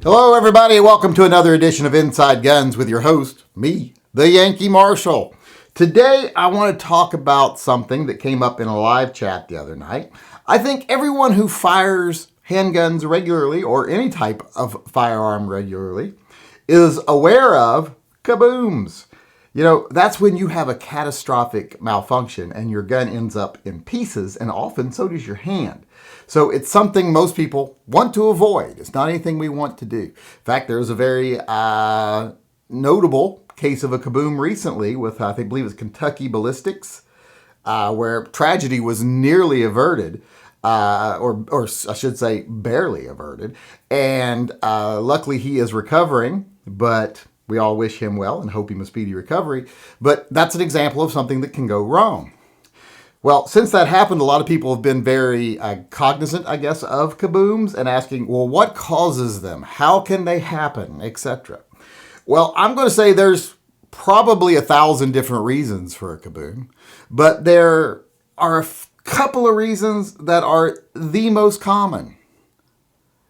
Hello, everybody. Welcome to another edition of Inside Guns with your host, me, the Yankee Marshal. Today, I want to talk about something that came up in a live chat the other night. I think everyone who fires handguns regularly or any type of firearm regularly is aware of kabooms. You know, that's when you have a catastrophic malfunction and your gun ends up in pieces, and often so does your hand. So it's something most people want to avoid. It's not anything we want to do. In fact, there was a very notable case of a kaboom recently with, I believe it was Kentucky Ballistics, where tragedy was nearly averted, or I should say barely averted. And luckily he is recovering, but we all wish him well and hope him a speedy recovery. But that's an example of something that can go wrong. Well, since that happened, a lot of people have been very cognizant, I guess, of kabooms and asking, well, what causes them? How can they happen, etc. Well, I'm going to say there's probably 1,000 different reasons for a kaboom, but there are a couple of reasons that are the most common.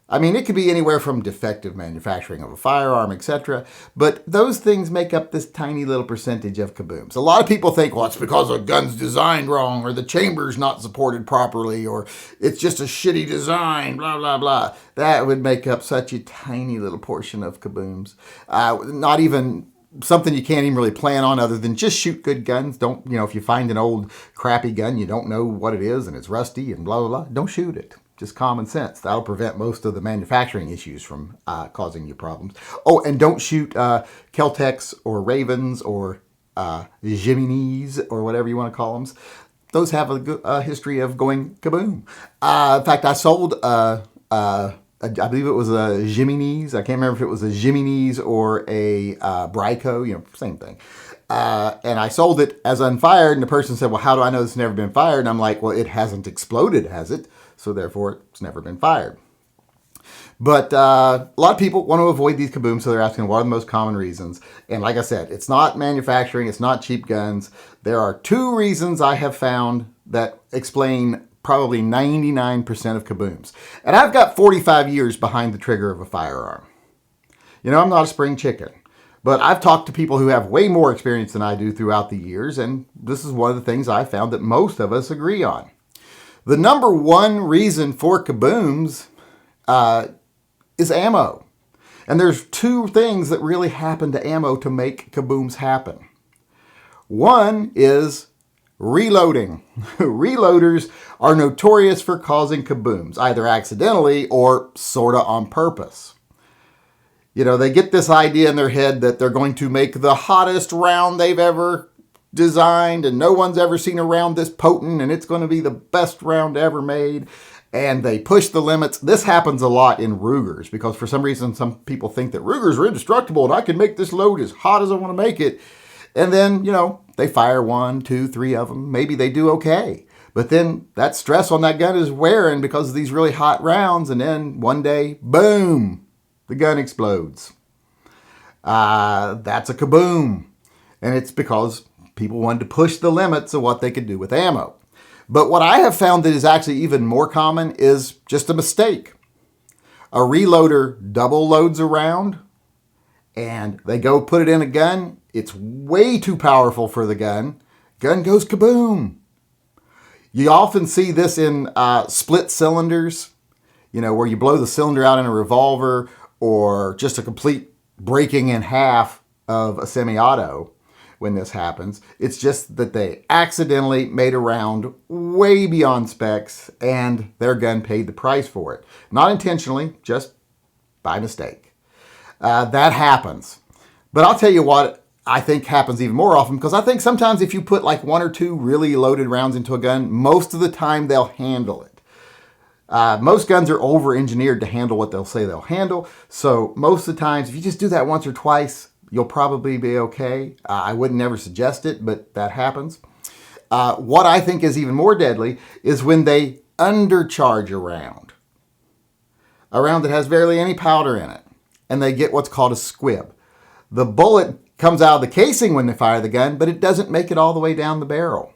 I mean, it could be anywhere from defective manufacturing of a firearm, etc. But those things make up this tiny little percentage of kabooms. A lot of people think, well, it's because the gun's designed wrong, or the chamber's not supported properly, or it's just a shitty design, blah, blah, blah. That would make up such a tiny little portion of kabooms. Not even something you can't even really plan on other than just shoot good guns. Don't, if you find an old crappy gun, you don't know what it is and it's rusty and blah, blah, blah, don't shoot it. Just common sense. That'll prevent most of the manufacturing issues from causing you problems. Oh, and don't shoot Kel-Tecs or Ravens or Geminis or whatever you want to call them. Those have a history of going kaboom. In fact, I sold, I believe it was a Geminis. I can't remember if it was a Geminis or a Bryco, same thing. And I sold it as unfired, and the person said, well, how do I know it's never been fired? And I'm like, well, it hasn't exploded, has it? So therefore, it's never been fired. But a lot of people want to avoid these kabooms, so they're asking what are the most common reasons. And like I said, it's not manufacturing, it's not cheap guns. There are two reasons I have found that explain probably 99% of kabooms. And I've got 45 years behind the trigger of a firearm. I'm not a spring chicken. But I've talked to people who have way more experience than I do throughout the years, and this is one of the things I found that most of us agree on. The number one reason for kabooms is ammo. And there's two things that really happen to ammo to make kabooms happen. One is reloading. Reloaders are notorious for causing kabooms, either accidentally or sorta on purpose. They get this idea in their head that they're going to make the hottest round they've ever designed, and no one's ever seen a round this potent, and it's going to be the best round ever made. And they push the limits. This happens a lot in Rugers because for some reason some people think that Rugers are indestructible and I can make this load as hot as I want to make it. And then, they fire 1, 2, 3 of them. Maybe they do okay. But then that stress on that gun is wearing because of these really hot rounds, and then one day, boom, the gun explodes. That's a kaboom. And it's because people wanted to push the limits of what they could do with ammo. But what I have found that is actually even more common is just a mistake. A reloader double loads a round, and they go put it in a gun. It's way too powerful for the gun. Gun goes kaboom. You often see this in split cylinders, where you blow the cylinder out in a revolver, or just a complete breaking in half of a semi-auto. When this happens, it's just that they accidentally made a round way beyond specs and their gun paid the price for it. Not intentionally, just by mistake. That happens. But I'll tell you what I think happens even more often, because I think sometimes if you put like 1 or 2 really loaded rounds into a gun, most of the time they'll handle it. Most guns are over-engineered to handle what they'll say they'll handle. So most of the times, if you just do that once or twice, you'll probably be okay. I would never suggest it, but that happens. What I think is even more deadly is when they undercharge a round that has barely any powder in it, and they get what's called a squib. The bullet comes out of the casing when they fire the gun, but it doesn't make it all the way down the barrel.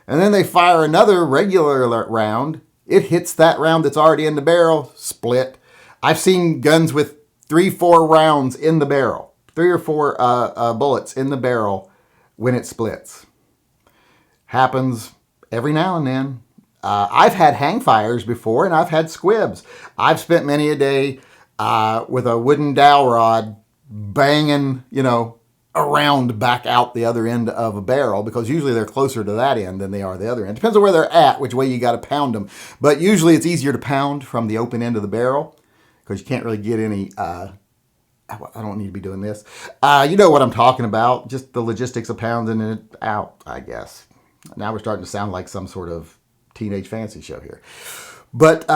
And then they fire another regular round. It hits that round that's already in the barrel, split. I've seen guns with 3-4 rounds in the barrel, 3 or 4 bullets in the barrel when it splits. Happens every now and then. I've had hang fires before, and I've had squibs. I've spent many a day with a wooden dowel rod banging, around back out the other end of a barrel, because usually they're closer to that end than they are the other end. Depends on where they're at, which way you got to pound them. But usually it's easier to pound from the open end of the barrel because you can't really get any... I don't need to be doing this. You know what I'm talking about. Just the logistics of pounding it out, I guess. Now we're starting to sound like some sort of teenage fancy show here. But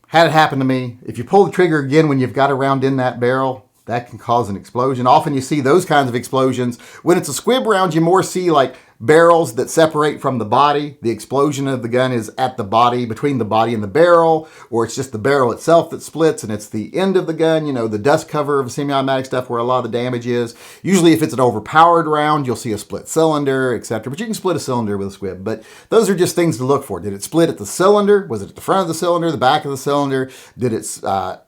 had it happen to me. If you pull the trigger again when you've got a round in that barrel, that can cause an explosion. Often you see those kinds of explosions. When it's a squib round, you more see like barrels that separate from the body. The explosion of the gun is at the body, between the body and the barrel, or it's just the barrel itself that splits and it's the end of the gun, the dust cover of semi-automatic stuff where a lot of the damage is. Usually if it's an overpowered round, you'll see a split cylinder, etc. But you can split a cylinder with a squib. But those are just things to look for. Did it split at the cylinder? Was it at the front of the cylinder, the back of the cylinder? Did it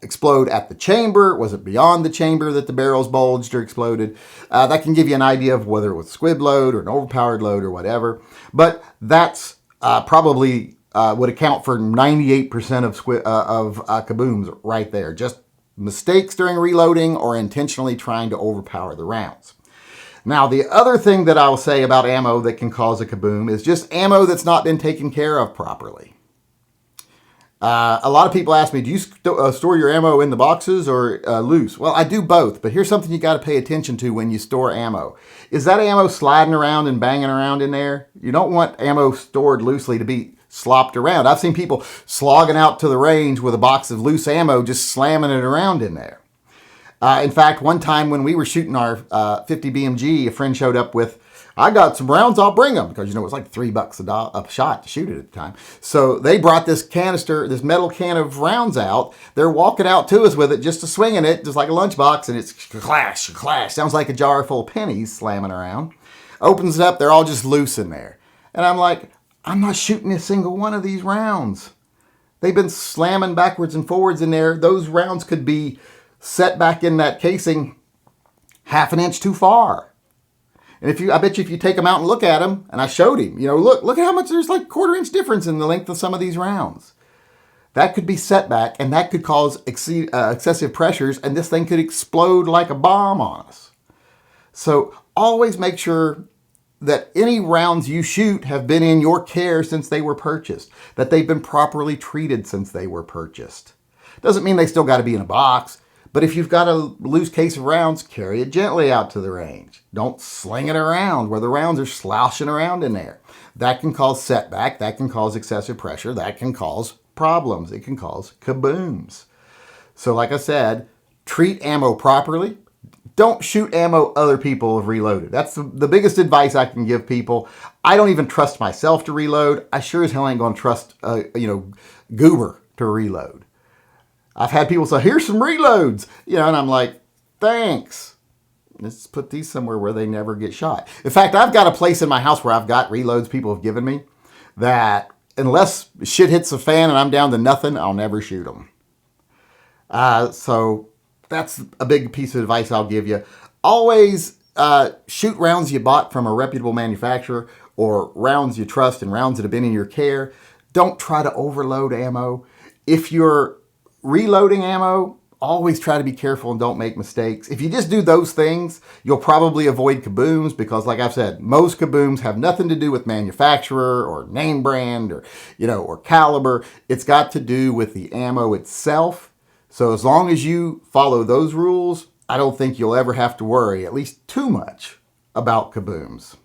explode at the chamber? Was it beyond the chamber that the barrels bulged or exploded? That can give you an idea of whether it was a squib load or an overpowered load or whatever. But that's probably would account for 98% of kabooms right there. Just mistakes during reloading or intentionally trying to overpower the rounds. Now, the other thing that I'll say about ammo that can cause a kaboom is just ammo that's not been taken care of properly. A lot of people ask me, do you store your ammo in the boxes or loose? Well, I do both, but here's something you got to pay attention to when you store ammo. Is that ammo sliding around and banging around in there? You don't want ammo stored loosely to be slopped around. I've seen people slogging out to the range with a box of loose ammo, just slamming it around in there. In fact, one time when we were shooting our 50 BMG, a friend showed up with, I got some rounds, I'll bring them. Because, it was like $3 a shot to shoot it at the time. So they brought this canister, this metal can of rounds out. They're walking out to us with it, just to swinging it, just like a lunchbox. And it's clash, clash. Sounds like a jar full of pennies slamming around. Opens it up, they're all just loose in there. And I'm like, I'm not shooting a single one of these rounds. They've been slamming backwards and forwards in there. Those rounds could be set back in that casing half an inch too far. And I bet you if you take them out and look at them, and I showed him, look at how much there's like 1/4 inch difference in the length of some of these rounds. That could be set back, and that could cause excessive pressures, and this thing could explode like a bomb on us. So always make sure that any rounds you shoot have been in your care since they were purchased, that they've been properly treated since they were purchased. Doesn't mean they still got to be in a box. But if you've got a loose case of rounds, carry it gently out to the range. Don't sling it around where the rounds are slouching around in there. That can cause setback. That can cause excessive pressure. That can cause problems. It can cause kabooms. So like I said, treat ammo properly. Don't shoot ammo other people have reloaded. That's the biggest advice I can give people. I don't even trust myself to reload. I sure as hell ain't going to trust, Goober to reload. I've had people say, here's some reloads, and I'm like, thanks. Let's put these somewhere where they never get shot. In fact, I've got a place in my house where I've got reloads people have given me that unless shit hits the fan and I'm down to nothing, I'll never shoot them. So that's a big piece of advice I'll give you. Always shoot rounds you bought from a reputable manufacturer or rounds you trust and rounds that have been in your care. Don't try to overload ammo. If you're reloading ammo, always try to be careful and don't make mistakes. If you just do those things, you'll probably avoid kabooms because, like I've said, most kabooms have nothing to do with manufacturer or name brand or caliber. It's got to do with the ammo itself. So as long as you follow those rules, I don't think you'll ever have to worry, at least too much, about kabooms.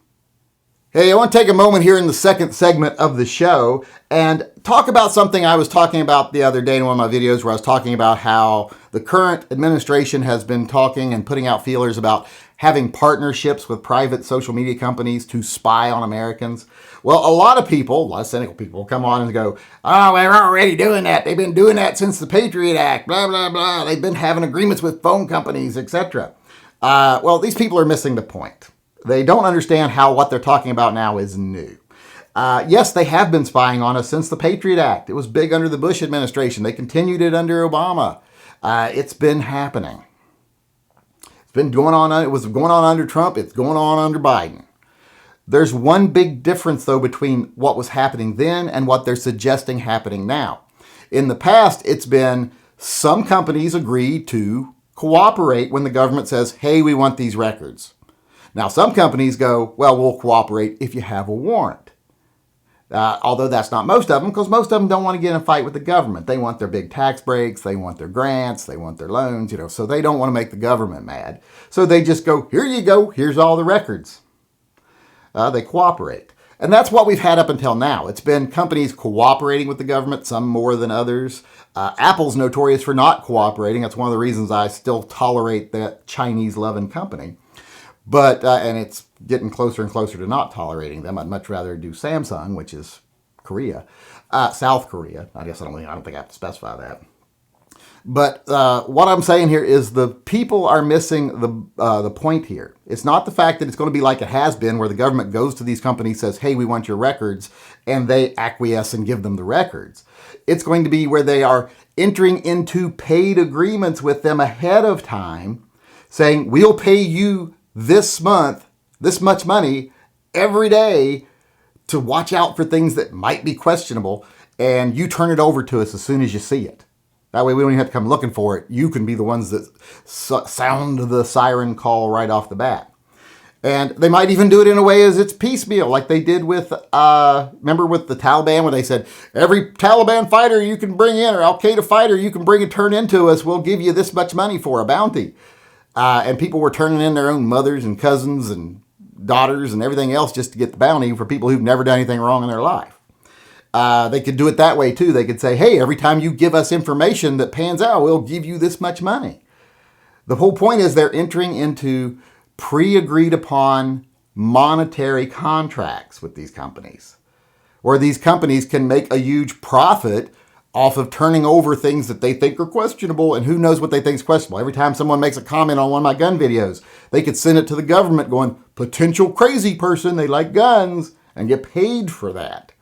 Hey, I want to take a moment here in the second segment of the show and talk about something I was talking about the other day in one of my videos where I was talking about how the current administration has been talking and putting out feelers about having partnerships with private social media companies to spy on Americans. Well, a lot of cynical people come on and go, oh, we're already doing that. They've been doing that since the Patriot Act, blah, blah, blah. They've been having agreements with phone companies, etc. Well, these people are missing the point. They don't understand how what they're talking about now is new. Yes, they have been spying on us since the Patriot Act. It was big under the Bush administration. They continued it under Obama. It's been happening. It's been going on. It was going on under Trump. It's going on under Biden. There's one big difference, though, between what was happening then and what they're suggesting happening now. In the past, it's been some companies agree to cooperate when the government says, hey, we want these records. Now, some companies go, well, we'll cooperate if you have a warrant. Although that's not most of them, because most of them don't want to get in a fight with the government. They want their big tax breaks, they want their grants, they want their loans, so they don't want to make the government mad. So they just go, here you go, here's all the records. They cooperate. And that's what we've had up until now. It's been companies cooperating with the government, some more than others. Apple's notorious for not cooperating. That's one of the reasons I still tolerate that Chinese-loving company. But, and it's getting closer and closer to not tolerating them. I'd much rather do Samsung, which is Korea, South Korea. I guess I don't think I have to specify that. But what I'm saying here is the people are missing the point here. It's not the fact that it's going to be like it has been, where the government goes to these companies, says, hey, we want your records, and they acquiesce and give them the records. It's going to be where they are entering into paid agreements with them ahead of time, saying, we'll pay you this month, this much money every day to watch out for things that might be questionable, and you turn it over to us as soon as you see it. That way we don't even have to come looking for it. You can be the ones that sound the siren call right off the bat. And they might even do it in a way as it's piecemeal, like they did with, remember with the Taliban, where they said, every Taliban fighter you can bring in, or Al-Qaeda fighter you can bring and turn into us, we'll give you this much money for a bounty. And people were turning in their own mothers and cousins and daughters and everything else just to get the bounty for people who've never done anything wrong in their life. They could do it that way too. They could say, hey, every time you give us information that pans out, we'll give you this much money. The whole point is they're entering into pre-agreed upon monetary contracts with these companies, where these companies can make a huge profit off of turning over things that they think are questionable, and who knows what they think is questionable. Every time someone makes a comment on one of my gun videos, they could send it to the government going, potential crazy person, they like guns, and get paid for that.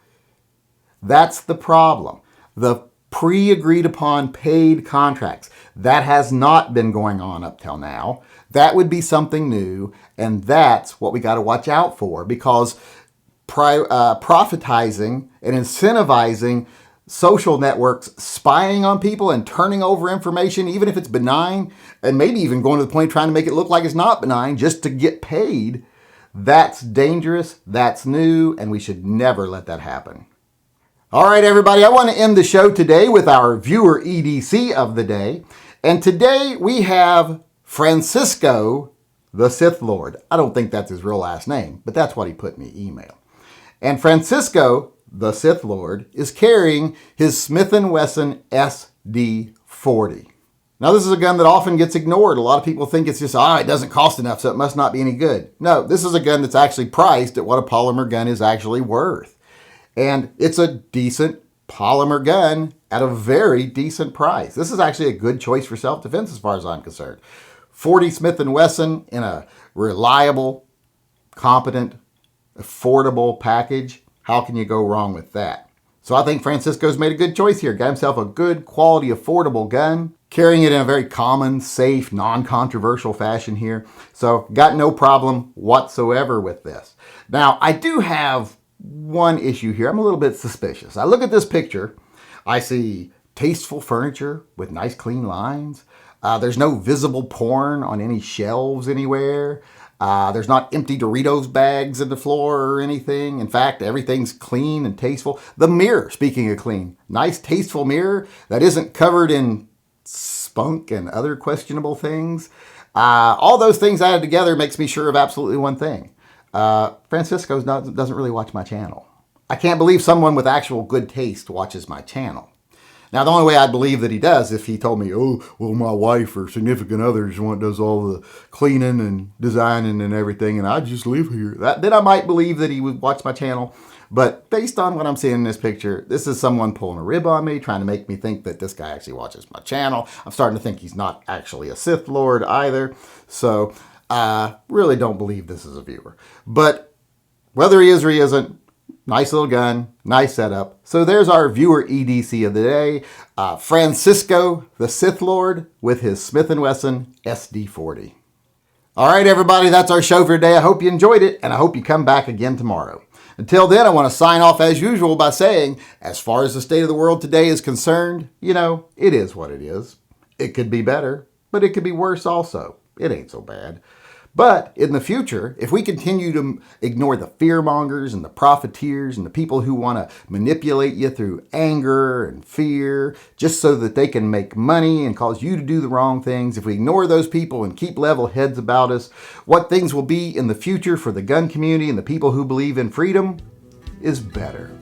That's the problem. The pre-agreed upon paid contracts. That has not been going on up till now. That would be something new, and that's what we got to watch out for, because profitizing and incentivizing social networks spying on people and turning over information, even if it's benign, and maybe even going to the point of trying to make it look like it's not benign just to get paid, that's dangerous, that's new, and we should never let that happen. All right, everybody, I want to end the show today with our viewer EDC of the day. And today we have Francisco, the Sith Lord. I don't think that's his real last name, but that's what he put in the email. And Francisco, the Sith Lord, is carrying his Smith & Wesson SD-40. Now, this is a gun that often gets ignored. A lot of people think it's just, it doesn't cost enough, so it must not be any good. No, this is a gun that's actually priced at what a polymer gun is actually worth. And it's a decent polymer gun at a very decent price. This is actually a good choice for self-defense as far as I'm concerned. 40 Smith & Wesson in a reliable, competent, affordable package. How can you go wrong with that? So I think Francisco's made a good choice here. Got himself a good quality, affordable gun, carrying it in a very common, safe, non-controversial fashion here. So got no problem whatsoever with this. Now, I do have one issue here. I'm a little bit suspicious. I look at this picture. I see tasteful furniture with nice clean lines. There's no visible porn on any shelves anywhere. There's not empty Doritos bags in the floor or anything. In fact, everything's clean and tasteful. The mirror, speaking of clean, nice tasteful mirror that isn't covered in spunk and other questionable things. All those things added together makes me sure of absolutely one thing. Francisco doesn't really watch my channel. I can't believe someone with actual good taste watches my channel. Now, the only way I'd believe that he does if he told me, oh, well, my wife or significant others does all the cleaning and designing and everything, and I just live here. Then I might believe that he would watch my channel. But based on what I'm seeing in this picture, this is someone pulling a rib on me, trying to make me think that this guy actually watches my channel. I'm starting to think he's not actually a Sith Lord either. So really don't believe this is a viewer. But whether he is or he isn't, Nice little gun, nice setup. So there's our viewer EDC of the day, Francisco the Sith Lord with his Smith & Wesson SD40. All right, everybody, that's our show for today. I hope you enjoyed it, and I hope you come back again tomorrow. Until then, I want to sign off as usual by saying, as far as the state of the world today is concerned, it is what it is. It could be better, but it could be worse also. It ain't so bad. But in the future, if we continue to ignore the fearmongers and the profiteers and the people who want to manipulate you through anger and fear just so that they can make money and cause you to do the wrong things, if we ignore those people and keep level heads about us, what things will be in the future for the gun community and the people who believe in freedom is better.